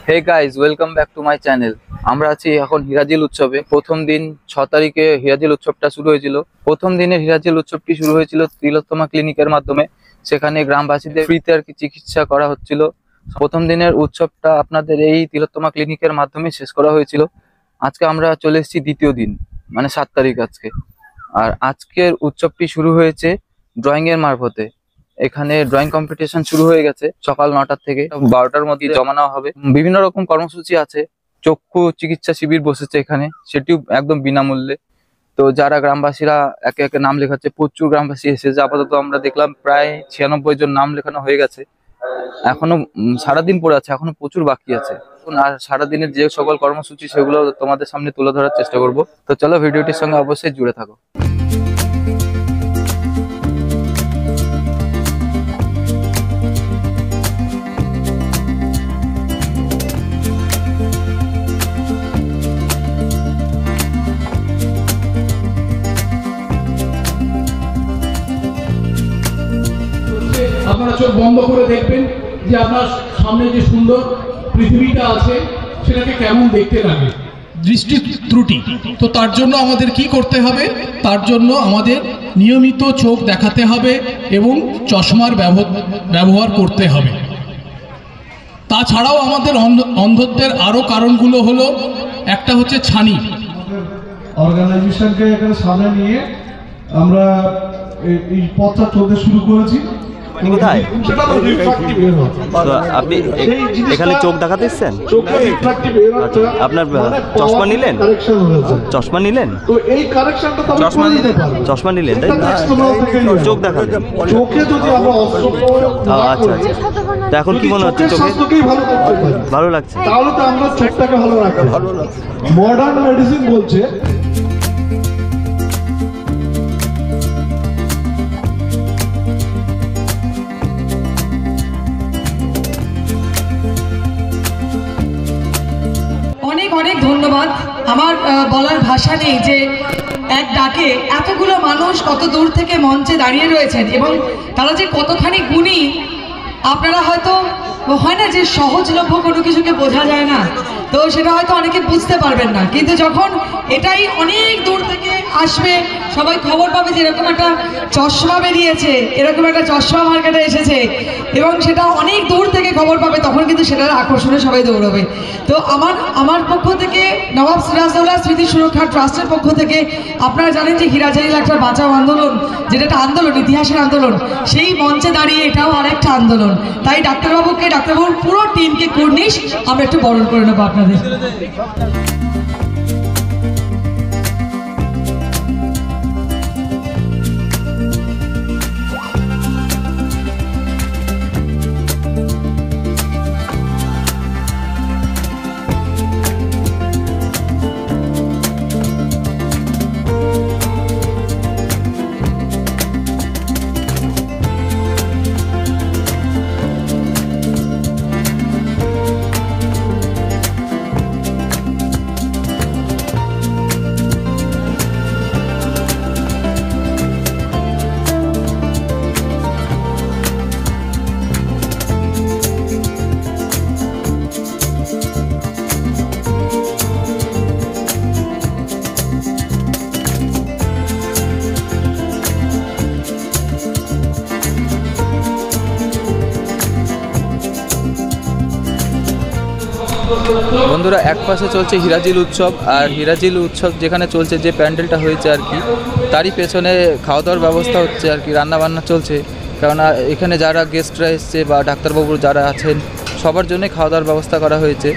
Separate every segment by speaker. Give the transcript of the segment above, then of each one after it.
Speaker 1: Hey guys welcome back to my channel. আমরা আছি এখন হিরাজিল উৎসবে। প্রথম দিন 6 তারিখে হিরাজিল উৎসবটা শুরু হয়েছিল। প্রথম দিনে হিরাজিল উৎসবটি শুরু হয়েছিল তিলোত্তমা ক্লিনিকের মাধ্যমে। সেখানে গ্রামবাসীদের ফ্রিতে আর কি চিকিৎসা করা হচ্ছিল। প্রথম দিনের উৎসবটা আপনাদের এই তিলোত্তমা ক্লিনিকের মাধ্যমে শেষ করা হয়েছিল। আজকে আমরা চলে এসেছি দ্বিতীয় দিন, মানে 7 তারিখ আজকে। আর আজকের উৎসবটি শুরু হয়েছে ড্রয়িং এর মারফতে। এখানে ড্রয়িং কম্পিটিশন শুরু হয়ে গেছে সকাল 9টা থেকে 12টার মধ্যে জমা নেওয়া হবে। বিভিন্ন রকম কর্মসূচি আছে। চক্ষু চিকিৎসা শিবির বসেছে এখানে, সেটিও একদম বিনামূল্যে। তো যারা গ্রামবাসীরা একে একে নাম লেখাচ্ছে, প্রচুর গ্রামবাসী এসেছে। আপাতত আমরা দেখলাম প্রায় 96 জন নাম লেখানো হয়ে গেছে। এখনো সারাদিন পড়ে আছে, এখনো প্রচুর বাকি আছে। আর সারাদিনের যে সকল কর্মসূচি সেগুলো তোমাদের সামনে তুলে ধরার চেষ্টা করব। তো চলো ভিডিওটির সঙ্গে অবশ্যই জুড়ে থাকো।
Speaker 2: আপনারা চোখ বন্ধ করে দেখবেন যে আপনার সামনে যে সুন্দর পৃথিবীটা আছে সেটাকে কেমন দেখতে লাগে। দৃষ্টি ত্রুটি, তো তার জন্য আমাদের কি করতে হবে? তার জন্য আমাদের নিয়মিত চোখ দেখাতে হবে এবং চশমার ব্যবহার করতে হবে। তাছাড়াও আমাদের অন্ধত্বের আরও কারণগুলো হলো, একটা হচ্ছে ছানি।
Speaker 3: অর্গানাইজেশনকে এখানে সামনে নিয়ে আমরা এই পথটা চলতে শুরু করেছি।
Speaker 4: আপনি এখানে চোখ দেখাতে এসছেন? আপনার চশমা নিলেন? চশমা নিলেন? চশমা নিলেন তাই চোখ দেখাবেন? আচ্ছা আচ্ছা। তা এখন কি মনে হচ্ছে? চোখে ভালো লাগছে?
Speaker 3: তাহলে তো আমরা চোখটাকে ভালো রাখতে ভালো লাগছে। মডার্ন মেডিসিন বলছে
Speaker 5: অনেক অনেক ধন্যবাদ। আমার বলার ভাষা নেই যে এক ডাকে এতগুলো মানুষ কত দূর থেকে মঞ্চে দাঁড়িয়ে রয়েছেন এবং তারা যে কতখানি গুণী। আপনারা হয়তো হয় না যে সহজলভ্য কোনো কিছুকে বোঝা যায় না, তো সেটা হয়তো অনেকে বুঝতে পারবেন না, কিন্তু যখন এটাই অনেক দূর থেকে আসবে, সবাই খবর পাবে যে এরকম একটা চশমা বেরিয়েছে, এরকম একটা চশমা মার্কেটে এসেছে এবং সেটা অনেক দূর থেকে খবর পাবে, তখন কিন্তু সেটার আকর্ষণে সবাই দৌড়বে। তো আমার পক্ষ থেকে নবাব সিরাজদৌল্লা স্মৃতি সুরক্ষা ট্রাস্টের পক্ষ থেকে আপনারা জানেন যে হিরাজিল একটা বাঁচাও আন্দোলন, যেটা একটা আন্দোলন, ইতিহাসের আন্দোলন, সেই মঞ্চে দাঁড়িয়ে এটাও আরেকটা আন্দোলন। তাই ডাক্তারবাবুর পুরো টিমকে কর্নিশ আমরা একটু বরণ করে নেবো আপনাদের।
Speaker 1: বন্ধুরা, এক পাশে চলছে হিরাজিল উৎসব, আর হিরাজিল উৎসব যেখানে চলছে, যে প্যান্ডেলটা হয়েছে আর কি, তারই পেছনে খাওয়া দাওয়ার ব্যবস্থা হচ্ছে আর কি, রান্নাবান্না চলছে। কেননা এখানে যারা গেস্টরা এসছে বা ডাক্তারবাবু যারা আছেন সবার জন্যই খাওয়া দাওয়ার ব্যবস্থা করা হয়েছে।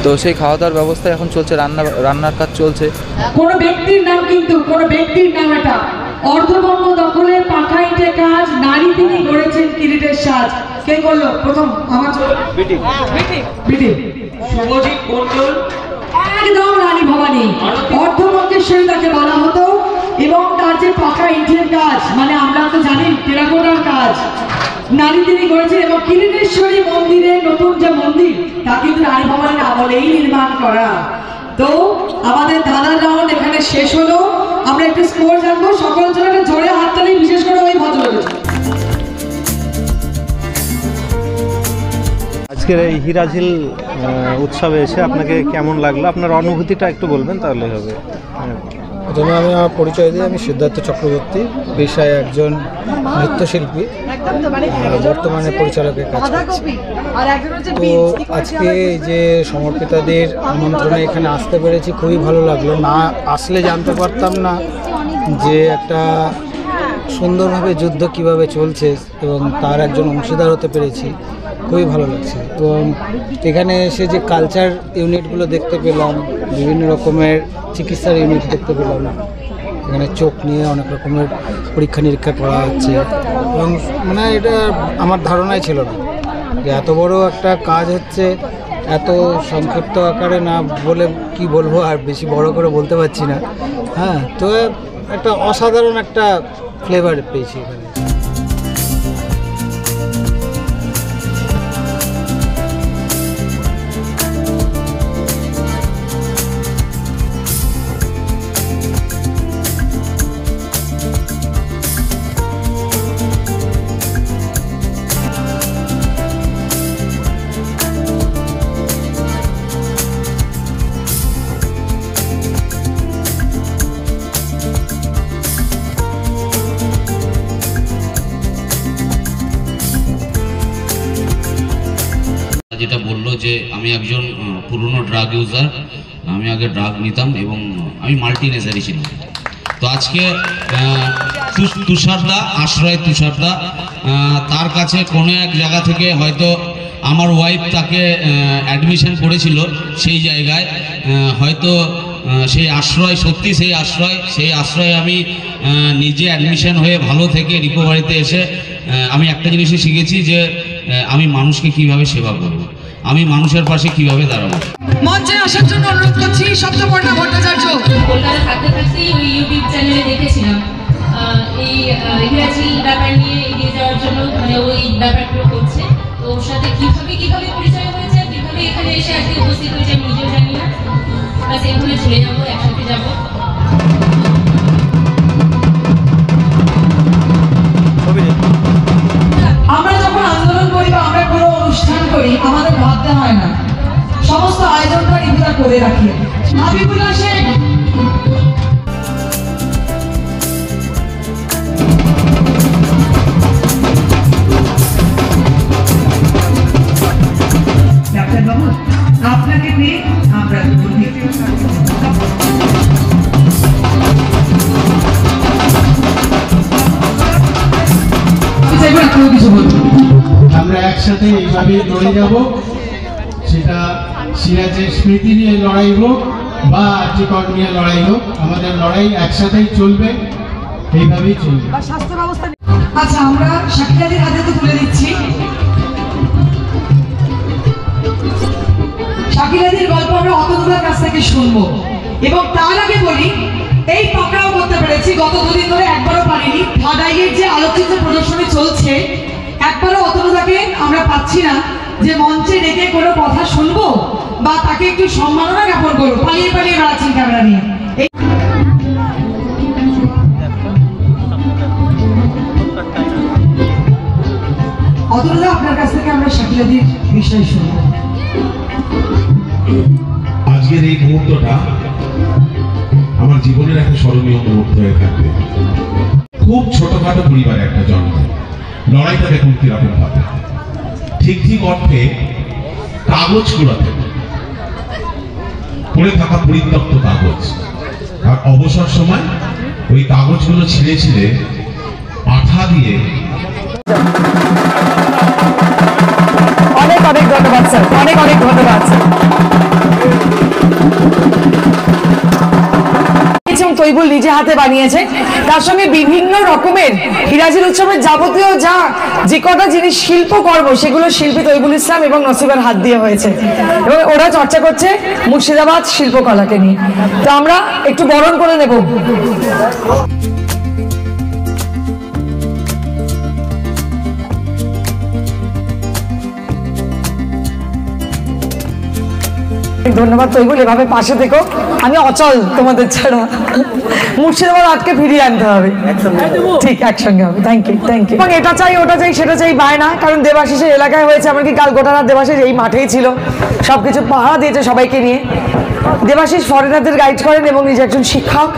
Speaker 1: তো সেই খাওয়া দাওয়ার ব্যবস্থা এখন চলছে, রান্নার কাজ চলছে।
Speaker 5: কোনো ব্যক্তির নাম, কিন্তু কোনো ব্যক্তির নাম, এটা অর্ধবঙ্গ দখলের পাকা ইটে কাজ, নারী তিনি গড়েছেন কিরিটের সাজ। কে করলো প্রথম? আমার বিটি শুভজিৎ মণ্ডল, একদম রানী ভবানী। অর্ধবঙ্গেশ্বরী তাকে বলা হতো এবং তার যে পাকা ইটের কাজ, মানে আমরা তো জানি টেরাকোটার কাজ, নারী তিনি করেছেন। এবং কিরিটেশ্বরী মন্দিরের নতুন যে মন্দির, তা কিন্তু রানী ভবানীর আমলেই নির্মাণ করা। তো আমাদের দাদার রাউন্ড এখানে শেষ হলো। আমরা একটু স্কোর জানবো, সকলের জন্য একটা জোরে হাততালি, বিশেষ করে ওই ভদ্রলোক।
Speaker 4: আজকের এই হিরাঝিল উৎসবে এসে আপনাকে কেমন লাগলো, আপনার অনুভূতিটা একটু বলবেন তাহলে হবে।
Speaker 6: প্রথমে আমি আমার পরিচয় দিই, আমি সিদ্ধার্থ চক্রবর্তী, পেশায় একজন নৃত্যশিল্পী, বর্তমানে পরিচালকের কাজ করছি। তো আজকে এই যে সমর্পিতাদের আমন্ত্রণে এখানে আসতে পেরেছি, খুবই ভালো লাগলো। না আসলে জানতে পারতাম না যে একটা সুন্দরভাবে যুদ্ধ কিভাবে চলছে এবং তার একজন অংশীদার হতে পেরেছি, খুবই ভালো লাগছে। এবং এখানে এসে যে কালচার ইউনিটগুলো দেখতে পেলাম, বিভিন্ন রকমের চিকিৎসার ইউনিট দেখতে পেলাম, এখানে চোখ নিয়ে অনেক রকমের পরীক্ষা নিরীক্ষা করা হচ্ছে এবং মানে এটা আমার ধারণাই ছিল না যে এত বড় একটা কাজ হচ্ছে। এত সংক্ষিপ্ত আকারে না বলে কি বলবো, আর বেশি বড় করে বলতে পারছি না। হ্যাঁ, তো একটা অসাধারণ একটা ফ্লেভার পেয়েছি এখানে।
Speaker 7: যেটা বললো যে আমি একজন পুরনো ড্রাগ ইউজার, আমি আগে ড্রাগ নিতাম এবং আমি মাল্টিনেসারি ছিলাম। তো আজকে তুষারদা, আশ্রয় তুষারদা, তার কাছে কোনো এক জায়গা থেকে হয়তো আমার ওয়াইফ তাকে অ্যাডমিশন করেছিল, সেই জায়গায় হয়তো সেই আশ্রয়, সত্যি সেই আশ্রয় আমি নিজে অ্যাডমিশন হয়ে ভালো থেকে রিকভারিতে এসে আমি একটা জিনিসই শিখেছি যে আমি মানুষকে কিভাবে সেবা করব, আমি মানুষের পাশে কিভাবে দাঁড়াবো।
Speaker 5: মঞ্চে আসার জন্য অনুরোধ করছি সপ্তপর্ণা ভট্টাচার্য।
Speaker 8: কলকাতা থাকতে থাকতেই ওই ইউটিউব চ্যানেলে দেখেছিলাম এই হিরাঝিল ব্যাপার নিয়ে এগিয়ে যাওয়ার জন্য, মানে ওই ব্যাপারগুলো করছে। তো ওর সাথে কিভাবে পরিচয় হয়েছে, কিভাবে এখানে এসে আজকে উপস্থিত হয়েছে আমি নিজেও জানি না। বাস এখানে চলে যাবো, একসাথে যাবো।
Speaker 5: আমরা যখন আন্দোলন করি বা আমরা কোনো অনুষ্ঠান করি, আমাদের ভাবতে হয় না, সমস্ত আয়োজনটা নিবিড় করে রাখি। হাবিবুল্লাহ শেখ, ডাক্তারবাবু আপনাকে পেয়ে আমরা
Speaker 2: আমরা একসাথে এইভাবে লড়ে যাব, সেটা সিরাজের স্মৃতি নিয়ে লড়াই হোক বা আর্যকর নিয়ে লড়াই হোক, আমাদের লড়াই একসাথেই চলবে, এইভাবেই চলবে।
Speaker 5: স্বাস্থ্য ব্যবস্থা। আচ্ছা, আমরা শাকিলাদির হাতে তো তুলে দিচ্ছি। শাকিলাদির গল্প আমরা অতনুদার কাছ থেকে শুনবো এবং তার আগে বলি এই পাকড়াও করতে পেরেছি, গত দুদিন ধরে একবারও পারিনি। থাডাইয়ের যে আলোচিত প্রদর্শনী চলছে, একবারও অতনুদাকে আমরা পাচ্ছি না যে মঞ্চে ডেকে কোনো কথা শুনবো বা তাকে একটু সম্মাননা জ্ঞাপন করবো। পালিয়ে পালিয়ে বেড়াচ্ছেন ক্যামেরা নিয়ে। অতনুদা, আপনার কাছ থেকে আমরা শাকিলাদির বিষয় শুনবো।
Speaker 9: আজকের এই মুহূর্তটা আমার জীবনের একটা স্মরণীয় মুহূর্ত হয়ে থাকবে। খুব ছোটখাটো পরিবারে একটা জন্ম, লড়াইটা দেখুন কিরকম ভাবে। ঠিক অর্থে কাগজ কুড়াতে পড়ে থাকা পরিত্যক্ত কাগজ, আর অবসর সময় ওই কাগজগুলো ছিঁড়ে আঠা দিয়ে।
Speaker 5: অনেক ধন্যবাদ স্যার, অনেক ধন্যবাদ। তৈবুল নিজে হাতে বানিয়েছে, তার সঙ্গে বিভিন্ন রকমের হিরাঝিল উৎসবের যাবতীয় যে কটা জিনিস শিল্পকর্ম, সেগুলো শিল্পী তৈবুল ইসলাম এবং নসিবের হাত দিয়ে হয়েছে এবং ওরা চর্চা করছে মুর্শিদাবাদ শিল্পকলাকে নিয়ে। তো আমরা একটু বরণ করে নেব। ধন্যবাদ তৈবুল, এভাবে পাশে থেকো, আমি অচল তোমাদের ছাড়া। মুর্শিদাবাদ আজকে ফিরিয়ে আনতে হবে, ঠিক একসঙ্গে হবে। Thank you, thank you. এবং এটা চাই ওটা চাই সেটা চাই বায়না, কারণ দেবাশিসের এলাকায় হয়েছে, এমনকি কাল গোটা রাত দেবাশিস এই মাঠেই ছিল, সবকিছু পাহারা দিয়েছে সবাইকে নিয়ে। দেবাশিস ফরেনারদের গাইড করেন এবং নিজে একজন শিক্ষক।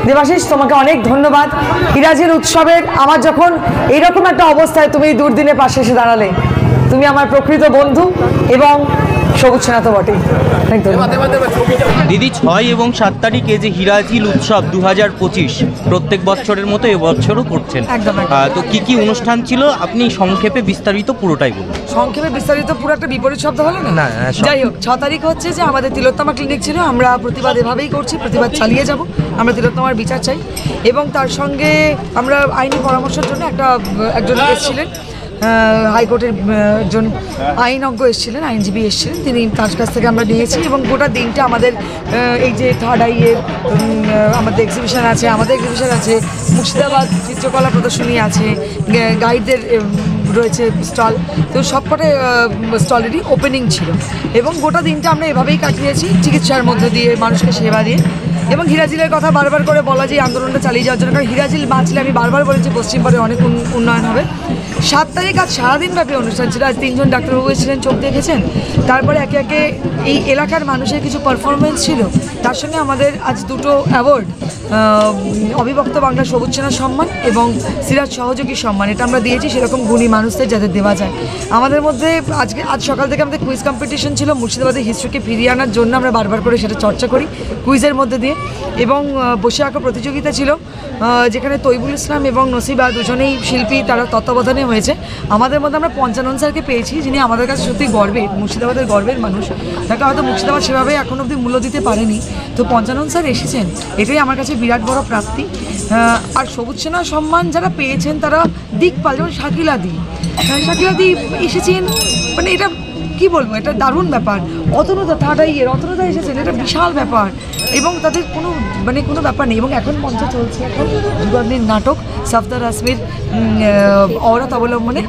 Speaker 5: দেবাশিস তোমাকে অনেক ধন্যবাদ। হিরাজির উৎসবের আমার যখন এইরকম একটা অবস্থায় তুমি দুর্দিনে পাশে এসে দাঁড়ালে, তুমি আমার প্রকৃত বন্ধু এবং সবুজ সেনা তো বটেই।
Speaker 10: দিদি 6 এবং 7 তারিখে যে হিরাজিল উৎসব 2025 প্রত্যেক বছরের মতো এবছরও করছেন, তো কি কি অনুষ্ঠান ছিল আপনি সংক্ষেপে বিস্তারিত পুরোটাই বলুন।
Speaker 5: সংক্ষেপে বিস্তারিত পুরো একটা বিপরীত শব্দ হলো না? যাই হোক, 6 তারিখ হচ্ছে যে আমাদের তিলোত্তমা ক্লিনিক ছিল, আমরা প্রতিবাদ এভাবেই করছি, প্রতিবাদ চালিয়ে যাব, আমরা তিলোত্তমার বিচার চাই। এবং তার সঙ্গে আমরা আইনি পরামর্শের জন্য একজন এসেছিলেন, হাইকোর্টের একজন আইনজ্ঞ এসেছিলেন, আইনজীবী এসেছিলেন, তিনি তার কাছ থেকে আমরা নিয়েছি। এবং গোটা দিনটা আমাদের এই যে থার্ড আইয়ের আমাদের এক্সিবিশন আছে, মুর্শিদাবাদ চিত্রকলা প্রদর্শনী আছে, গাইডদের রয়েছে স্টল, তো সবকটা স্টলেরই ওপেনিং ছিল। এবং গোটা দিনটা আমরা এভাবেই কাটিয়েছি, চিকিৎসার মধ্যে দিয়ে, মানুষকে সেবা দিয়ে। এবং হিরাজিলের কথা বারবার করে বলা যে আন্দোলনটা চালিয়ে যাওয়ার জন্য, কারণ হিরাজিল বাঁচলে আমি বারবার বলেছি পশ্চিমবঙ্গে অনেক উন্নয়ন হবে। 7 তারিখ আজ সারাদিন ব্যাপী অনুষ্ঠান ছিল, আজ 3 জন ডাক্তারবাবু এসেছিলেন, চোখ দেখেছেন। তারপরে একে একে এই এলাকার মানুষের কিছু পারফরমেন্স ছিল, তার সঙ্গে আমাদের আজ 2টো অ্যাওয়ার্ড, অবিভক্ত বাংলা সবুজ সেনা সম্মান এবং সিরাজ সহযোগী সম্মান, এটা আমরা দিয়েছি সেরকম গুণী মানুষদের যাদের দেওয়া যায়। আমাদের মধ্যে আজ সকাল থেকে আমাদের কুইজ কম্পিটিশন ছিল, মুর্শিদাবাদের হিস্ট্রিকে ফিরিয়ে আনার জন্য আমরা বারবার করে সেটা চর্চা করি কুইজের মধ্যে দিয়ে। এবং বসে আঁকা প্রতিযোগিতা ছিল, যেখানে তৈবুল ইসলাম এবং নসিবা দুজনেই শিল্পী, তারা তত্ত্বাবধানে হয়েছে। আমাদের মধ্যে আমরা পঞ্চানন স্যারকে পেয়েছি, যিনি আমাদের কাছে সত্যি গর্বের, মুর্শিদাবাদের গর্বের মানুষ। তাকে হয়তো মুর্শিদাবাদ সেভাবে এখন অবধি মূল্য দিতে পারেনি, তো পঞ্চানন স্যার এসেছেন, এটাই আমার কাছে বিরাট বড় প্রাপ্তি। আর সবুজ সেনা সম্মান যারা পেয়েছেন তারা দিকপাল, যেমন শাকিলা দি এসেছেন, মানে এটা কি বলবো, এটা দারুণ ব্যাপার। অতনুদা অতনুদা এসেছেন, এটা বিশাল ব্যাপার। এবং তাদের কোনো ব্যাপার নেই। এবং এখন মঞ্চে চলছে এখন যুগাগ্নির নাটক সফদার আসমির অরাত অবলম্বনে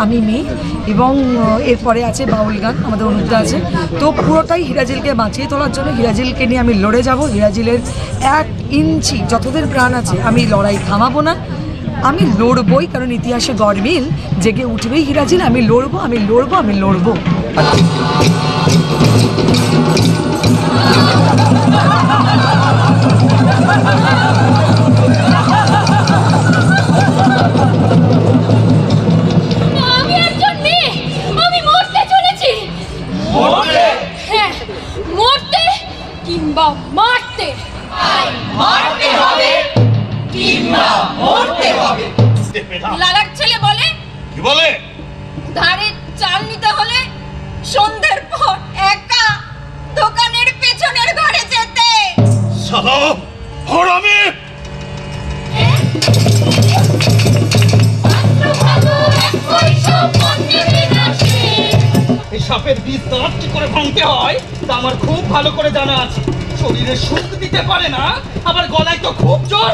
Speaker 5: আমি মেয়ে, এবং এরপরে আছে বাউল গান, আমাদের অনুদ্দা আছে। তো পুরোটাই হিরাজিলকে বাঁচিয়ে তোলার জন্য, হিরাজিলকে নিয়ে আমি লড়ে যাব। হিরাজিলের 1 ইঞ্চি যতদের প্রাণ আছে আমি লড়াই থামাবো না, আমি লড়বই, কারণ ইতিহাসে গরমিল জেগে উঠবেই হিরাজিল। আমি লড়বো।
Speaker 8: আমি একজন মেয়ে, আমি মরতে চলেছি। হ্যাঁ, মরতে কিংবা মারতে। মারতে হবে কিংবা মরতে হবে। লালার ছেলে বলে, কি বলে, ধারে চাল নিতে হলে সন্ধ্যের পর একা দোকানের পেছনের ঘরে যেতে।
Speaker 11: শালা হরামি!
Speaker 12: এই সাপের বীজ দাঁত কি করে ভাঙতে হয় তা আমার খুব ভালো করে জানা আছে। শরীরে সুখ দিতে পারে না, আবার গলায় তো খুব জোর।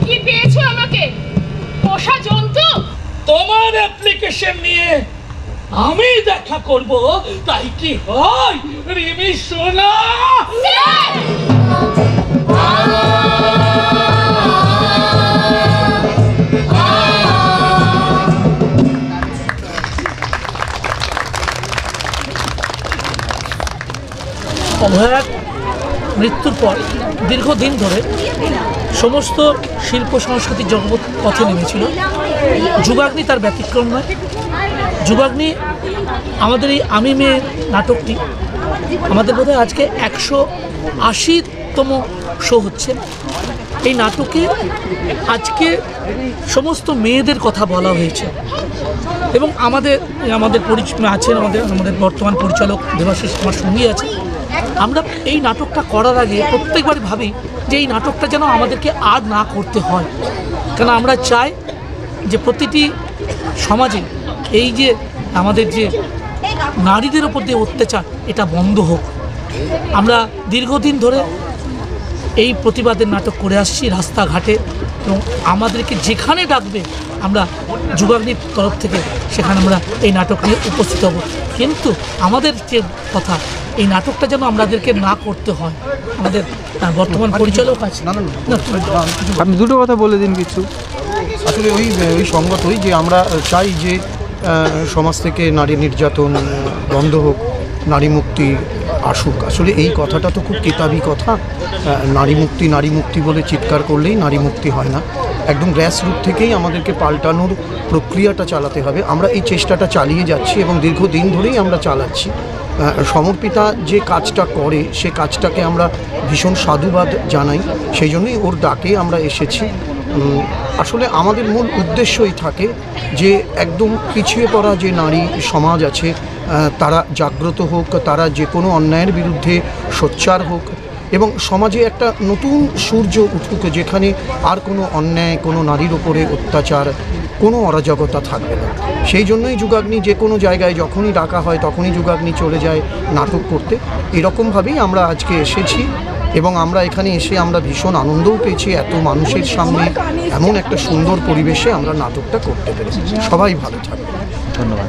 Speaker 8: কি পেয়েছো আমাকে, পোষা জন্তু?
Speaker 12: তোমার অ্যাপ্লিকেশন নিয়ে আমি দেখা করব, তাই কি হয় রিমি সোনা?
Speaker 13: অভয়ার মৃত্যুর পর দীর্ঘদিন ধরে সমস্ত শিল্প সংস্কৃতির জগৎ পথে নেমেছিল। যুগাগ্নি তার ব্যতিক্রম নয়। যুগাগ্নি আমাদের এই আমি মেয়ে নাটকটি আমাদের বোধহয় আজকে 180তম শো হচ্ছে। এই নাটকে আজকে সমস্ত মেয়েদের কথা বলা হয়েছে এবং আমাদের আছেন আমাদের বর্তমান পরিচালক দেবাশিস আমার সঙ্গী আছে। আমরা এই নাটকটা করার আগে প্রত্যেকবার ভাবি যে এই নাটকটা যেন আমাদেরকে আর না করতে হয়, কারণ আমরা চাই যে প্রতিটি সমাজে এই যে আমাদের যে নারীদের ওপর যে অত্যাচার এটা বন্ধ হোক। আমরা দীর্ঘদিন ধরে এই প্রতিবাদের নাটক করে আসছি, রাস্তাঘাটে এবং আমাদেরকে যেখানে ডাকবে আমরা যুগাগ্নির তরফ থেকে সেখানে আমরা এই নাটক নিয়ে উপস্থিত হব। কিন্তু আমাদের যে কথা, এই নাটকটা যেন আমাদেরকে না করতে হয়। আমাদের বর্তমান পরিচালক আছে,
Speaker 1: আপনি দুটো কথা বলে দিন কিছু।
Speaker 14: আসলে ওই সঙ্গতই যে আমরা চাই যে সমাজ থেকে নারী নির্যাতন বন্ধ হোক, নারী মুক্তি আসুক। আসলে এই কথাটা তো খুব কিতাবি কথা, নারী মুক্তি বলে চিৎকার করলেই নারী মুক্তি হয় না। একদম গ্রাসরুট থেকেই আমাদেরকে পাল্টানোর প্রক্রিয়াটা চালাতে হবে। আমরা এই চেষ্টাটা চালিয়ে যাচ্ছি এবং দীর্ঘদিন ধরেই আমরা চালাচ্ছি। সমর্পিতা যে কাজটা করে সে কাজটাকে আমরা ভীষণ সাধুবাদ জানাই, সেই জন্যই ওর ডাকে আমরা এসেছি। আসলে আমাদের মূল উদ্দেশ্যই থাকে যে একদম পিছিয়ে পড়া যে নারী সমাজ আছে তারা জাগ্রত হোক, তারা যে কোনো অন্যায়ের বিরুদ্ধে সোচ্চার হোক এবং সমাজে একটা নতুন সূর্য উঠুক, যেখানে আর কোনো অন্যায়, কোনো নারীর ওপরে অত্যাচার, কোনো অরাজকতা থাকবে না। সেই জন্যই যুগাগ্নি যে কোনো জায়গায় যখনই ডাকা হয় তখনই যুগাগ্নি চলে যায় নাটক করতে। এরকমভাবেই আমরা আজকে এসেছি এবং আমরা এখানে এসে আমরা ভীষণ আনন্দও পেয়েছি। এত মানুষের সামনে এমন একটা সুন্দর পরিবেশে আমরা নাটকটা করতে পেরেছি। সবাই ভালো থাকবে।
Speaker 1: ধন্যবাদ।